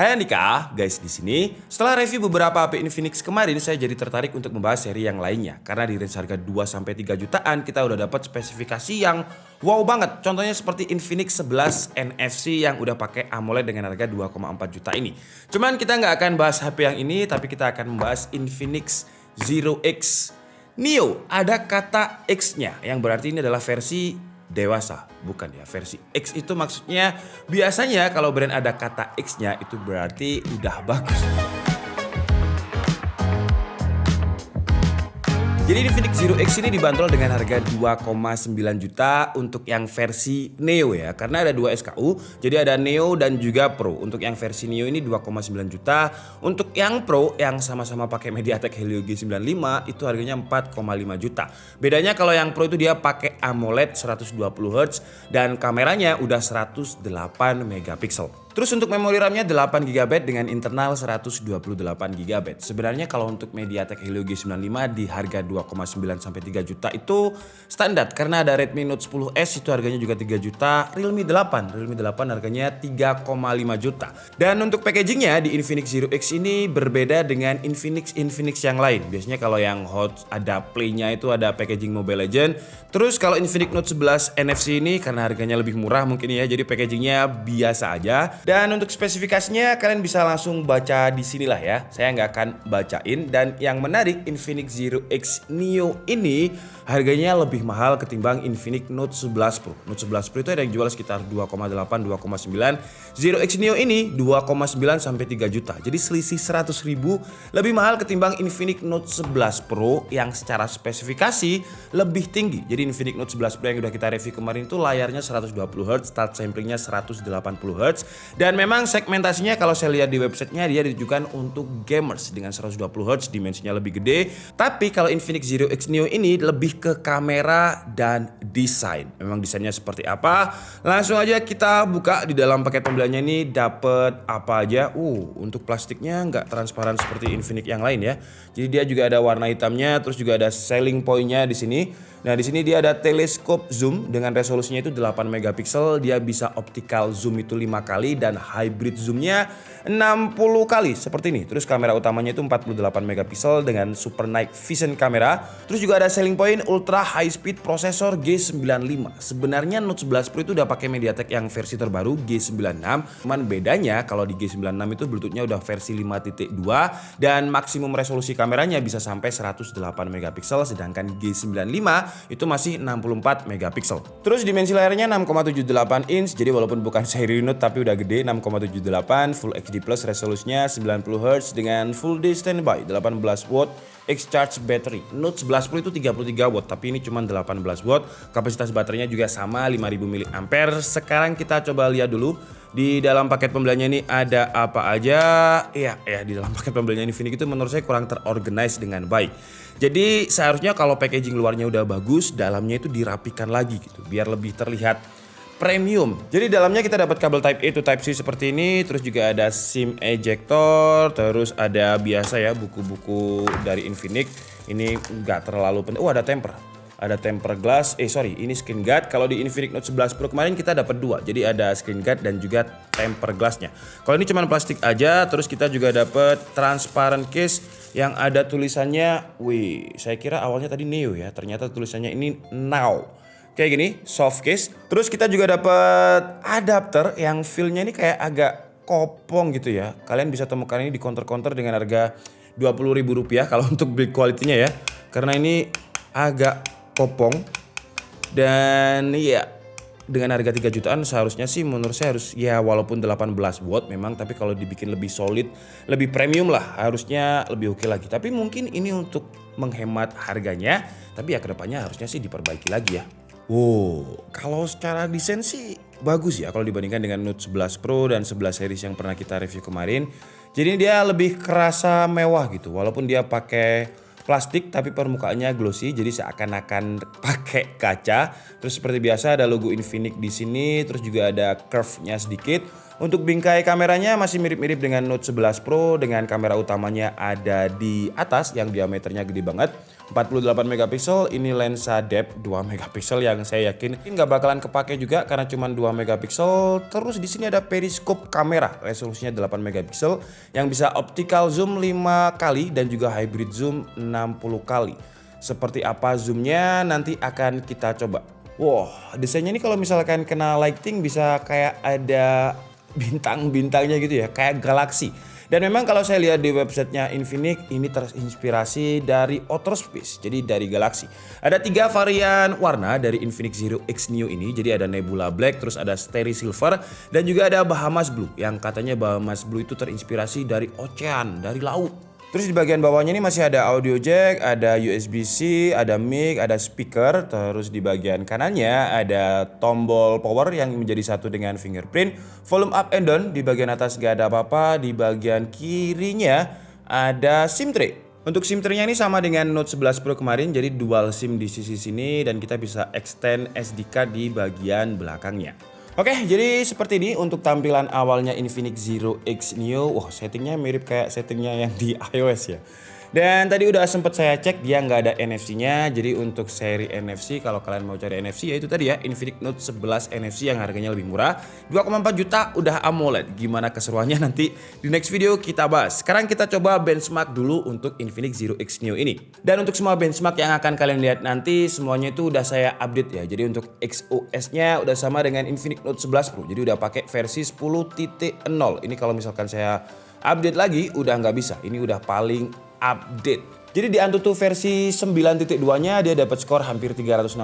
Hai Andika, guys di sini. Setelah review beberapa HP Infinix kemarin, saya jadi tertarik untuk membahas seri yang lainnya. Karena di range harga 2-3 jutaan, kita udah dapat spesifikasi yang wow banget. Contohnya seperti Infinix 11 NFC yang udah pakai AMOLED dengan harga 2,4 juta ini. Cuman kita nggak akan bahas HP yang ini, tapi kita akan membahas Infinix Zero X Neo. Ada kata X-nya, yang berarti ini adalah versi dewasa, bukan ya versi X. Itu maksudnya biasanya kalau brand ada kata X-nya itu berarti udah bagus. Jadi Infinix Zero X ini dibanderol dengan harga 2,9 juta untuk yang versi Neo ya. Karena ada 2 SKU, jadi ada Neo dan juga Pro. Untuk yang versi Neo ini 2,9 juta. Untuk yang Pro yang sama-sama pakai MediaTek Helio G95 itu harganya 4,5 juta. Bedanya kalau yang Pro itu dia pakai AMOLED 120 Hz dan kameranya udah 108 megapiksel. Terus untuk memori RAM-nya 8 GB dengan internal 128 GB. Sebenarnya kalau untuk MediaTek Helio G95 di harga 2,9 sampai 3 juta itu standar karena ada Redmi Note 10S itu harganya juga 3 juta, Realme 8 harganya 3,5 juta. Dan untuk packagingnya di Infinix Zero X ini berbeda dengan Infinix yang lain. Biasanya kalau yang hot ada Play-nya itu ada packaging Mobile Legends. Terus kalau Infinix Note 11 NFC ini karena harganya lebih murah mungkin ya, jadi packagingnya biasa aja. Dan untuk spesifikasinya kalian bisa langsung baca di sinilah ya. Saya nggak akan bacain. Dan yang menarik Infinix Zero X Neo ini harganya lebih mahal ketimbang Infinix Note 11 Pro. Note 11 Pro itu ada yang jual sekitar 2,8, 2,9. Zero X Neo ini 2,9 sampai 3 juta. Jadi selisih 100 ribu lebih mahal ketimbang Infinix Note 11 Pro yang secara spesifikasi lebih tinggi. Jadi Infinix Note 11 Pro yang udah kita review kemarin itu layarnya 120 Hz, touch samplingnya 180 Hz. Dan memang segmentasinya kalau saya lihat di websitenya dia ditujukan untuk gamers dengan 120 Hz, dimensinya lebih gede. Tapi kalau Infinix Zero X Neo ini lebih ke kamera dan desain. Memang desainnya seperti apa? Langsung aja kita buka. Di dalam paket pembeliannya ini dapat apa aja? Untuk plastiknya nggak transparan seperti Infinix yang lain ya. Jadi dia juga ada warna hitamnya, terus juga ada selling point-nya di sini. Nah, di sini dia ada teleskop zoom dengan resolusinya itu 8 megapiksel, dia bisa optical zoom itu 5 kali dan hybrid zoomnya 60 kali seperti ini. Terus kamera utamanya itu 48 megapiksel dengan super night vision kamera. Terus juga ada selling point ultra high speed prosesor G95. Sebenarnya Note 11 Pro itu udah pakai MediaTek yang versi terbaru G96. Cuman bedanya kalau di G96 itu Bluetooth-nya udah versi 5.2 dan maksimum resolusi kameranya bisa sampai 108 megapiksel, sedangkan G95 itu masih 64 megapiksel. Terus dimensi layarnya 6,78 inch, jadi walaupun bukan seri Note tapi udah gede 6,78, Full HD Plus resolusinya 90 Hz dengan full day standby 18 watt X-Charge battery. Note 11 Pro itu 33 watt, tapi ini cuma 18 watt. Kapasitas baterainya juga sama 5000 mAh. Sekarang kita coba lihat dulu di dalam paket pembeliannya ini ada apa aja. Ya di dalam paket pembeliannya Infinix itu menurut saya kurang terorganize dengan baik. Jadi seharusnya kalau packaging luarnya udah bagus, dalamnya itu dirapikan lagi gitu biar lebih terlihat premium. Jadi dalamnya kita dapat kabel Type A to Type C seperti ini, terus juga ada SIM ejector, terus ada biasa ya buku-buku dari Infinix. Ini nggak terlalu penting. Ada temper. Ada temper glass, ini screen guard. Kalau di Infinix Note 11 Pro kemarin kita dapat 2. Jadi ada screen guard dan juga temper glassnya. Kalau ini cuma plastik aja, terus kita juga dapat transparent case yang ada tulisannya, saya kira awalnya tadi Neo ya, ternyata tulisannya ini Now. Kayak gini, soft case. Terus kita juga dapat adapter yang feel-nya ini kayak agak kopong gitu ya. Kalian bisa temukan ini di counter-counter dengan harga Rp20.000 kalau untuk build quality-nya ya. Karena ini agak kopong dan ya dengan harga 3 jutaan seharusnya sih menurut saya harus ya walaupun 18 watt memang, tapi kalau dibikin lebih solid, lebih premium lah harusnya lebih oke lagi. Tapi mungkin ini untuk menghemat harganya, tapi ya kedepannya harusnya sih diperbaiki lagi ya. Kalau secara desain sih bagus ya kalau dibandingkan dengan Note 11 Pro dan 11 series yang pernah kita review kemarin. Jadi dia lebih kerasa mewah gitu walaupun dia pakai plastik tapi permukaannya glossy, jadi seakan-akan pakai kaca. Terus seperti biasa ada logo Infinix di sini, terus juga ada curve-nya sedikit. Untuk bingkai kameranya masih mirip-mirip dengan Note 11 Pro dengan kamera utamanya ada di atas yang diameternya gede banget. 48 megapiksel, ini lensa depth 2 megapiksel yang saya yakin nggak bakalan kepake juga karena cuma 2 megapiksel. Terus di sini ada periscope kamera, resolusinya 8 megapiksel yang bisa optical zoom 5 kali dan juga hybrid zoom 60 kali. Seperti apa zoomnya nanti akan kita coba. Wow, desainnya ini kalau misalkan kena lighting bisa kayak ada bintang-bintangnya gitu ya, kayak galaksi. Dan memang kalau saya lihat di websitenya Infinix ini terinspirasi dari outer space, jadi dari galaksi. Ada 3 varian warna dari Infinix Zero X Neo ini, jadi ada Nebula Black, terus ada Starry Silver, dan juga ada Bahamas Blue yang katanya Bahamas Blue itu terinspirasi dari ocean, dari laut. Terus di bagian bawahnya ini masih ada audio jack, ada USB-C, ada mic, ada speaker. Terus di bagian kanannya ada tombol power yang menjadi satu dengan fingerprint. Volume up and down, di bagian atas gak ada apa-apa. Di bagian kirinya ada SIM tray. Untuk SIM tray-nya ini sama dengan Note 11 Pro kemarin, jadi dual SIM di sisi sini dan kita bisa extend SD card di bagian belakangnya. Oke, jadi seperti ini untuk tampilan awalnya Infinix Zero X Neo. Wah, settingnya mirip kayak settingnya yang di iOS ya. Dan tadi udah sempet saya cek, dia nggak ada NFC-nya. Jadi untuk seri NFC, kalau kalian mau cari NFC ya itu tadi ya, Infinix Note 11 NFC yang harganya lebih murah. 2,4 juta udah AMOLED. Gimana keseruannya nanti di next video kita bahas. Sekarang kita coba benchmark dulu untuk Infinix Zero X Neo ini. Dan untuk semua benchmark yang akan kalian lihat nanti, semuanya itu udah saya update ya. Jadi untuk XOS-nya udah sama dengan Infinix Note 11 Pro. Jadi udah pakai versi 10.0. Ini kalau misalkan saya update lagi udah nggak bisa. Ini udah paling update. Jadi di Antutu versi 9.2-nya dia dapat skor hampir 360.000.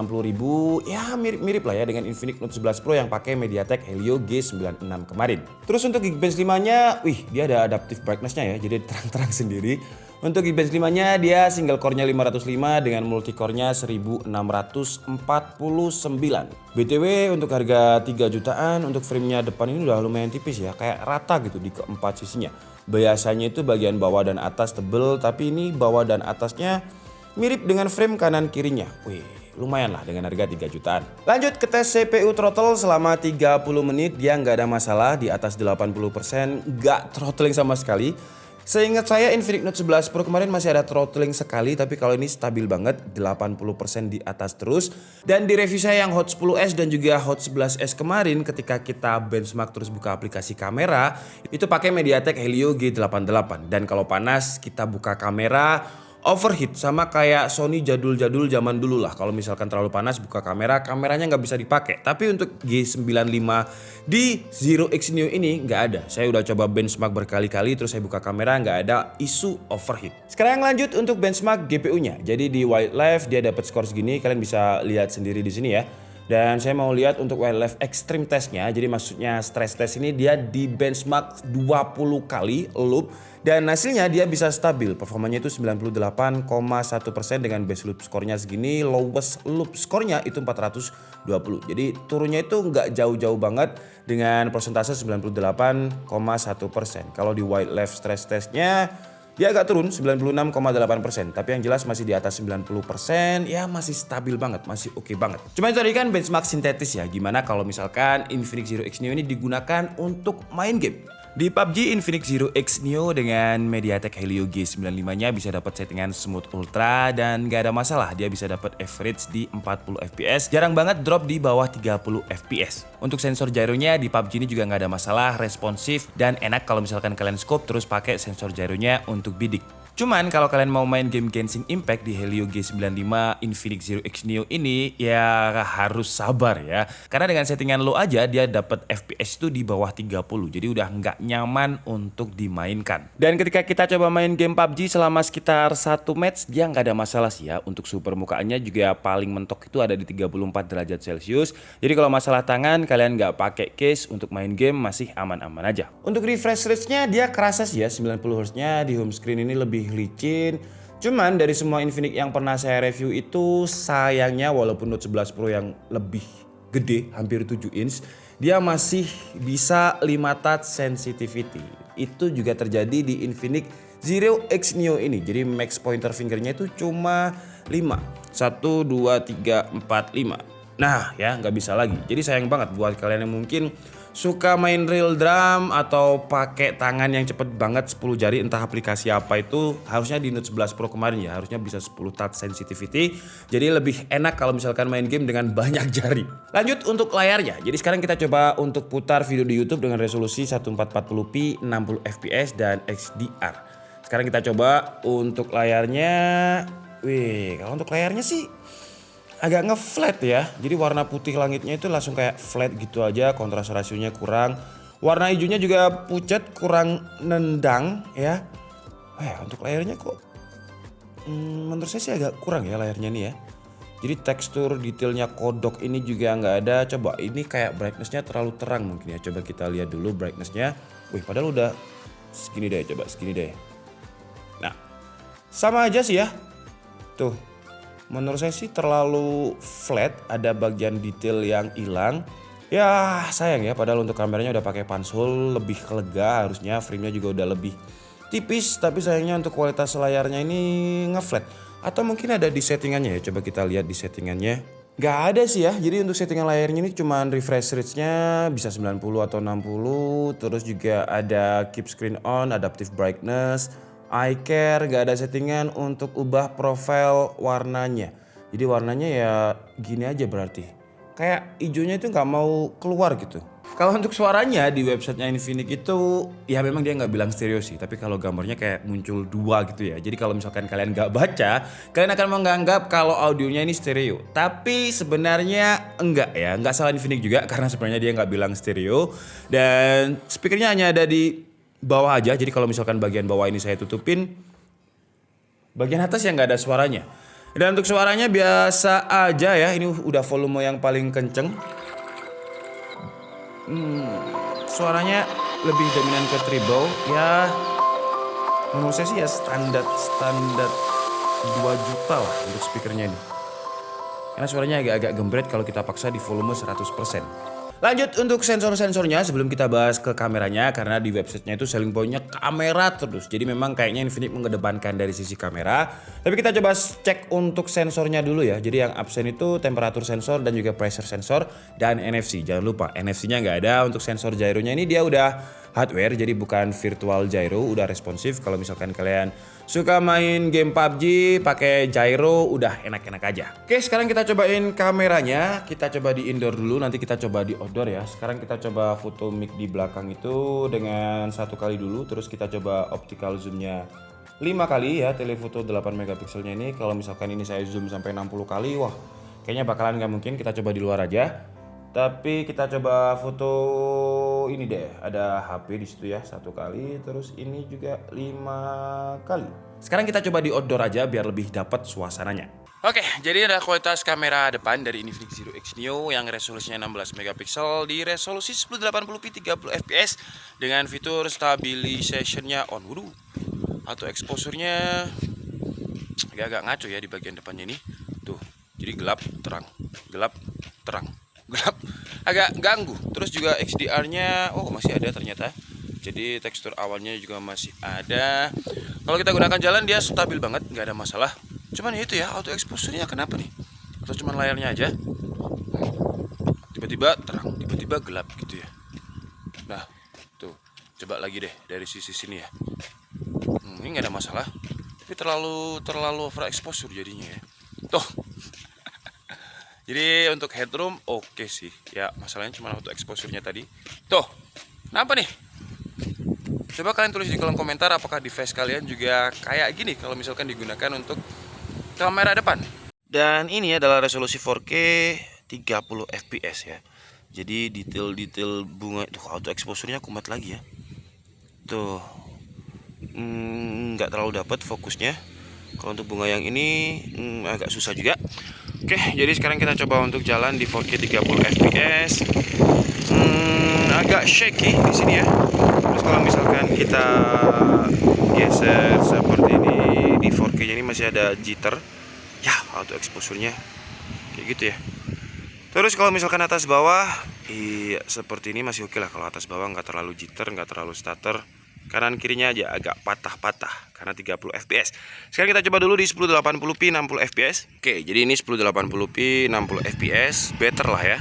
Ya mirip-mirip lah ya dengan Infinix Note 11 Pro yang pakai MediaTek Helio G96 kemarin. Terus untuk Geekbench 5-nya, dia ada adaptive brightness-nya ya, jadi terang-terang sendiri. Untuk Geekbench 5-nya dia single core-nya 505 dengan multi core-nya 1649. BTW untuk harga 3 jutaan, untuk frame-nya depan ini udah lumayan tipis ya, kayak rata gitu di keempat sisinya. Biasanya itu bagian bawah dan atas tebel, tapi ini bawah dan atasnya mirip dengan frame kanan kirinya. Wih, lumayan lah dengan harga 3 jutaan. Lanjut ke tes CPU throttle selama 30 menit, dia nggak ada masalah di atas 80%, nggak throttling sama sekali. Seingat saya Infinix Note 11 Pro kemarin masih ada throttling sekali, tapi kalau ini stabil banget 80% di atas terus. Dan di review saya yang Hot 10s dan juga Hot 11s kemarin ketika kita benchmark terus buka aplikasi kamera, itu pakai MediaTek Helio G88. Dan kalau panas kita buka kamera, overheat sama kayak Sony jadul-jadul zaman dulu lah. Kalau misalkan terlalu panas buka kamera, kameranya nggak bisa dipakai. Tapi untuk G95 di Zero X Neo ini nggak ada. Saya udah coba benchmark berkali-kali terus saya buka kamera nggak ada isu overheat. Sekarang lanjut untuk benchmark GPU-nya. Jadi di Wildlife dia dapat skor segini, kalian bisa lihat sendiri di sini ya. Dan saya mau lihat untuk Wildlife Extreme Test-nya, jadi maksudnya stress test ini dia di benchmark 20 kali loop dan hasilnya dia bisa stabil. Performanya itu 98,1% dengan base loop skornya segini, lowest loop skornya itu 420. Jadi turunnya itu nggak jauh-jauh banget dengan persentase 98,1%. Kalau di Wildlife Stress Test-nya dia agak turun 96,8%, tapi yang jelas masih di atas 90%, ya masih stabil banget, masih oke banget. Cuma itu tadi kan benchmark sintetis ya, gimana kalau misalkan Infinix Zero X Neo ini digunakan untuk main game. Di PUBG Infinix Zero X Neo dengan MediaTek Helio G95-nya bisa dapat settingan smooth ultra dan gak ada masalah, dia bisa dapat average di 40 fps, jarang banget drop di bawah 30 fps. Untuk sensor gyronya di PUBG ini juga gak ada masalah, responsif dan enak kalau misalkan kalian scope terus pakai sensor gyronya untuk bidik. Cuman kalau kalian mau main game Genshin Impact di Helio G95 Infinix Zero X Neo ini ya harus sabar ya. Karena dengan settingan low aja dia dapat FPS itu di bawah 30. Jadi udah nggak nyaman untuk dimainkan. Dan ketika kita coba main game PUBG selama sekitar 1 match dia nggak ada masalah sih ya. Untuk suhu permukaannya juga paling mentok itu ada di 34 derajat Celcius. Jadi kalau masalah tangan kalian nggak pakai case untuk main game masih aman-aman aja. Untuk refresh rate-nya dia kerasa sih ya, 90 Hz-nya di home screen ini lebih licin. Cuman dari semua Infinix yang pernah saya review itu sayangnya walaupun Note 11 Pro yang lebih gede hampir 7 inch dia masih bisa 5 touch sensitivity. Itu juga terjadi di Infinix Zero X Neo ini. Jadi max pointer fingernya itu cuma 5. 1, 2, 3, 4, 5. Nah ya nggak bisa lagi. Jadi sayang banget buat kalian yang mungkin suka main real drum atau pakai tangan yang cepet banget 10 jari entah aplikasi apa itu, harusnya di Note 11 Pro kemarin ya harusnya bisa 10 touch sensitivity, jadi lebih enak kalau misalkan main game dengan banyak jari. Lanjut untuk layarnya, jadi sekarang kita coba untuk putar video di YouTube dengan resolusi 1440p 60 fps dan HDR. Sekarang kita coba untuk layarnya. Wih, kalau untuk layarnya sih agak nge-flat ya. Jadi warna putih langitnya itu langsung kayak flat gitu aja, kontras rasionya kurang. Warna hijaunya juga pucat, kurang nendang ya. Untuk layarnya kok menurut saya sih agak kurang ya layarnya nih ya. Jadi tekstur detailnya kodok ini juga nggak ada. Coba ini kayak brightnessnya terlalu terang mungkin ya. Coba kita lihat dulu brightnessnya. Wih, padahal udah segini deh, coba segini deh. Nah, sama aja sih ya. Tuh. Menurut saya sih terlalu flat, ada bagian detail yang hilang. Ya sayang ya, padahal untuk kameranya udah pakai pansol, lebih lega harusnya, framenya juga udah lebih tipis. Tapi sayangnya untuk kualitas layarnya ini nge-flat. Atau mungkin ada di settingannya ya, coba kita lihat di settingannya. Gak ada sih ya, jadi untuk settingan layarnya ini cuman refresh rate-nya bisa 90 atau 60. Terus juga ada keep screen on, adaptive brightness, eye care, gak ada settingan untuk ubah profile warnanya. Jadi warnanya ya gini aja berarti. Kayak hijaunya itu gak mau keluar gitu. Kalau untuk suaranya di websitenya Infinix itu ya memang dia nggak bilang stereo sih. Tapi kalau gambarnya kayak muncul dua gitu ya. Jadi kalau misalkan kalian nggak baca, kalian akan menganggap kalau audionya ini stereo. Tapi sebenarnya enggak ya. Nggak salah Infinix juga karena sebenarnya dia nggak bilang stereo. Dan speakernya hanya ada di bawah aja, jadi kalau misalkan bagian bawah ini saya tutupin, bagian atas yang nggak ada suaranya. Dan untuk suaranya biasa aja ya, ini udah volume yang paling kenceng. Suaranya lebih dominan ke treble ya. Menurut saya sih ya standar 2 juta lah untuk speakernya ini. Karena suaranya agak-agak gembret kalau kita paksa di volume 100%. Lanjut untuk sensor-sensornya sebelum kita bahas ke kameranya, karena di websitenya itu selling pointnya kamera terus. Jadi memang kayaknya Infinix mengedepankan dari sisi kamera. Tapi kita coba cek untuk sensornya dulu ya. Jadi yang absen itu temperatur sensor dan juga pressure sensor dan NFC. Jangan lupa NFC-nya nggak ada. Untuk sensor gyronya ini dia udah hardware, jadi bukan virtual gyro, udah responsif. Kalau misalkan kalian suka main game PUBG pakai gyro udah enak-enak aja. Oke, sekarang kita cobain kameranya. Kita coba di indoor dulu, nanti kita coba di outdoor ya. Sekarang kita coba foto mic di belakang itu dengan 1 kali dulu, terus kita coba optical zoomnya 5 kali ya, telefoto 8 megapikselnya ini. Kalau misalkan ini saya zoom sampai 60 kali, wah kayaknya bakalan nggak mungkin. Kita coba di luar aja. Tapi kita coba foto ini deh, ada HP di situ ya 1 kali, terus ini juga 5 kali. Sekarang kita coba di outdoor aja biar lebih dapat suasananya. Oke, jadi ada kualitas kamera depan dari Infinix Zero X Neo yang resolusinya 16 megapiksel di resolusi 1080p 30 fps dengan fitur stabilization-nya on. Waduh, atau exposure-nya agak-agak ngaco ya di bagian depannya ini. Tuh, jadi gelap, terang, gelap, terang, gelap, agak ganggu. Terus juga HDR-nya masih ada ternyata. Jadi tekstur awalnya juga masih ada. Kalau kita gunakan jalan dia stabil banget, nggak ada masalah. Cuman ya itu ya, auto exposure-nya kenapa nih? Atau cuman layarnya aja? Tiba-tiba terang, tiba-tiba gelap gitu ya. Nah, tuh, coba lagi deh dari sisi sini ya. Ini nggak ada masalah. Tapi terlalu overexposure jadinya ya. Tuh. Jadi untuk headroom oke sih. Ya, masalahnya cuma auto exposure-nya tadi. Tuh. Kenapa nih? Coba kalian tulis di kolom komentar apakah device kalian juga kayak gini kalau misalkan digunakan untuk kamera depan. Dan ini adalah resolusi 4K 30 fps ya. Jadi detail-detail bunga itu auto exposure-nya kumat lagi ya. Tuh. Nggak terlalu dapat fokusnya. Kalau untuk bunga yang ini agak susah juga. Oke, jadi sekarang kita coba untuk jalan di 4K 30 fps. Agak shaky di sini ya. Terus kalau misalkan kita geser seperti ini di 4K-nya ini masih ada jitter. Ya, auto exposure-nya kayak gitu ya. Terus kalau misalkan atas bawah, iya seperti ini masih oke lah. Kalau atas bawah nggak terlalu jitter, nggak terlalu stutter. Kanan kirinya aja agak patah-patah karena 30 fps. Sekarang kita coba dulu di 1080p 60 fps. Oke, jadi ini 1080p 60 fps, better lah ya.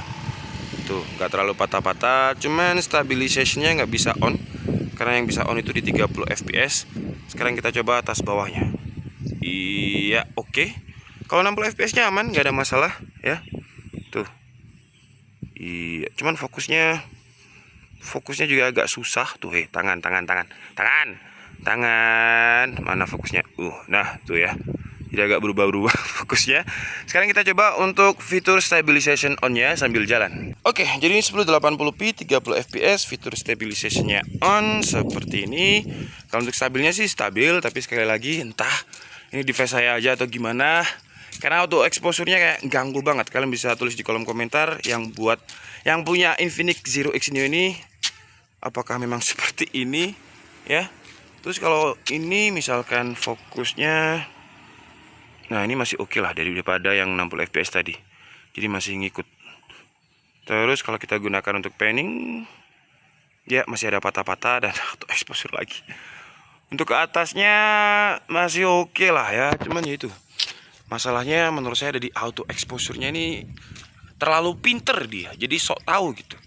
Tuh, nggak terlalu patah-patah, cuman stabilisationnya nggak bisa on, karena yang bisa on itu di 30 fps. Sekarang kita coba atas bawahnya. Iya, oke. Kalau 60 fps nya aman, nggak ada masalah ya. Tuh. Iya, cuman fokusnya juga agak susah tuh. Tangan. Mana fokusnya? Nah tuh ya. Jadi agak berubah-ubah fokusnya. Sekarang kita coba untuk fitur stabilization on-nya sambil jalan. Oke, jadi ini 1080p 30 fps, fitur stabilization-nya on seperti ini. Kalau untuk stabilnya sih stabil, tapi sekali lagi entah ini device saya aja atau gimana. Karena auto exposure-nya kayak ganggu banget. Kalian bisa tulis di kolom komentar yang punya Infinix Zero X Neo ini, apakah memang seperti ini ya. Terus kalau ini misalkan fokusnya, nah ini masih oke lah daripada yang 60 fps tadi, jadi masih ngikut. Terus kalau kita gunakan untuk panning, ya masih ada patah-patah dan auto exposure lagi. Untuk ke atasnya masih oke lah ya, cuman ya itu masalahnya menurut saya ada di auto exposure-nya ini, terlalu pinter dia, jadi sok tahu gitu.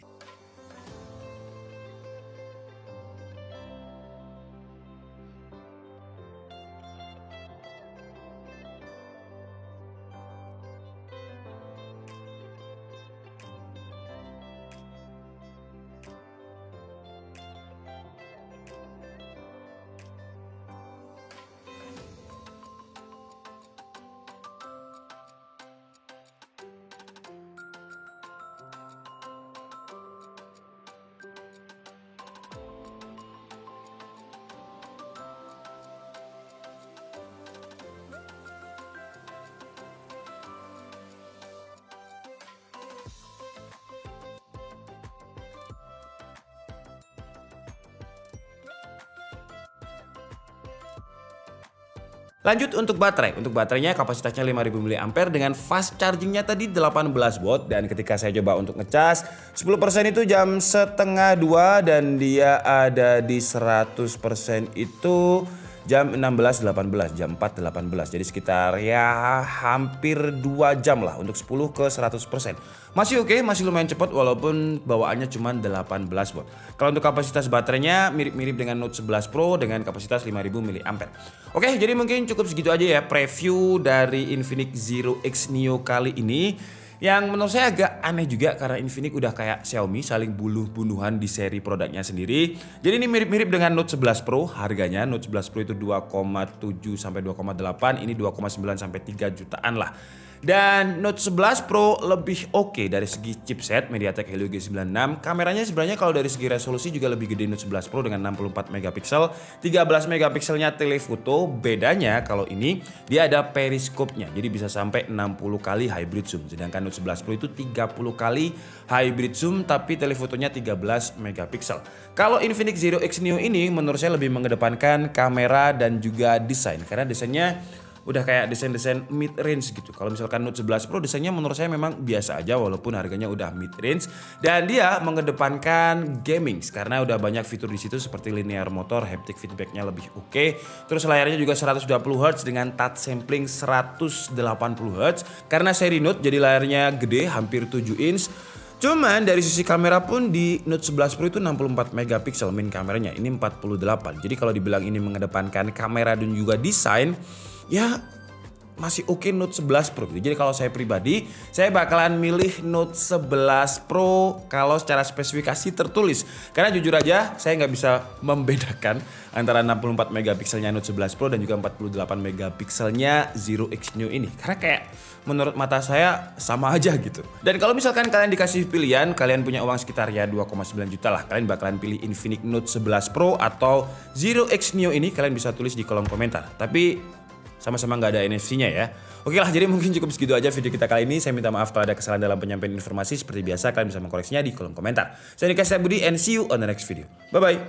Lanjut untuk baterai. Untuk baterainya kapasitasnya 5000 mAh dengan fast chargingnya tadi 18 watt. Dan ketika saya coba untuk ngecas 10% itu jam setengah 2 dan dia ada di 100% itu jam 16.18, jam 4.18. Jadi sekitar ya hampir 2 jam lah untuk 10 ke 100%. Masih oke, masih lumayan cepat walaupun bawaannya cuma 18 watt. Kalau untuk kapasitas baterainya mirip-mirip dengan Note 11 Pro dengan kapasitas 5000 mAh. Oke, jadi mungkin cukup segitu aja ya preview dari Infinix Zero X Neo kali ini. Yang menurut saya agak aneh juga karena Infinix udah kayak Xiaomi saling bunuh-bunuhan di seri produknya sendiri. Jadi ini mirip-mirip dengan Note 11 Pro harganya. Note 11 Pro itu 2,7 sampai 2,8, ini 2,9 sampai 3 jutaan lah. Dan Note 11 Pro lebih oke dari segi chipset MediaTek Helio G96. Kameranya sebenarnya kalau dari segi resolusi juga lebih gede Note 11 Pro dengan 64 megapiksel, 13 megapikselnya telephoto. Bedanya kalau ini dia ada periskopnya, jadi bisa sampai 60 kali hybrid zoom. Sedangkan Note 11 Pro itu 30 kali hybrid zoom tapi telefotonya 13 megapiksel. Kalau Infinix Zero X Neo ini menurut saya lebih mengedepankan kamera dan juga desain, karena desainnya udah kayak desain-desain mid range gitu. Kalau misalkan Note 11 Pro desainnya menurut saya memang biasa aja walaupun harganya udah mid range, dan dia mengedepankan gaming karena udah banyak fitur di situ seperti linear motor, haptic feedbacknya lebih oke. Terus layarnya juga 120 Hz dengan touch sampling 180 Hz karena seri Note jadi layarnya gede hampir 7 inch. Cuman dari sisi kamera pun di Note 11 Pro itu 64 megapiksel main kameranya, ini 48. Jadi kalau dibilang ini mengedepankan kamera dan juga desain, ya masih oke Note 11 Pro. Jadi kalau saya pribadi, saya bakalan milih Note 11 Pro kalau secara spesifikasi tertulis. Karena jujur aja saya nggak bisa membedakan antara 64 megapikselnya Note 11 Pro dan juga 48 megapikselnya Zero X Neo ini. Karena kayak menurut mata saya sama aja gitu. Dan kalau misalkan kalian dikasih pilihan, kalian punya uang sekitar ya 2,9 juta lah, kalian bakalan pilih Infinix Note 11 Pro atau Zero X Neo ini, kalian bisa tulis di kolom komentar. Tapi sama-sama nggak ada NFC-nya ya. Oke lah, jadi mungkin cukup segitu aja video kita kali ini. Saya minta maaf kalau ada kesalahan dalam penyampaian informasi. Seperti biasa kalian bisa mengkoreksinya di kolom komentar. Saya Nika Budi and see you on the next video. Bye bye.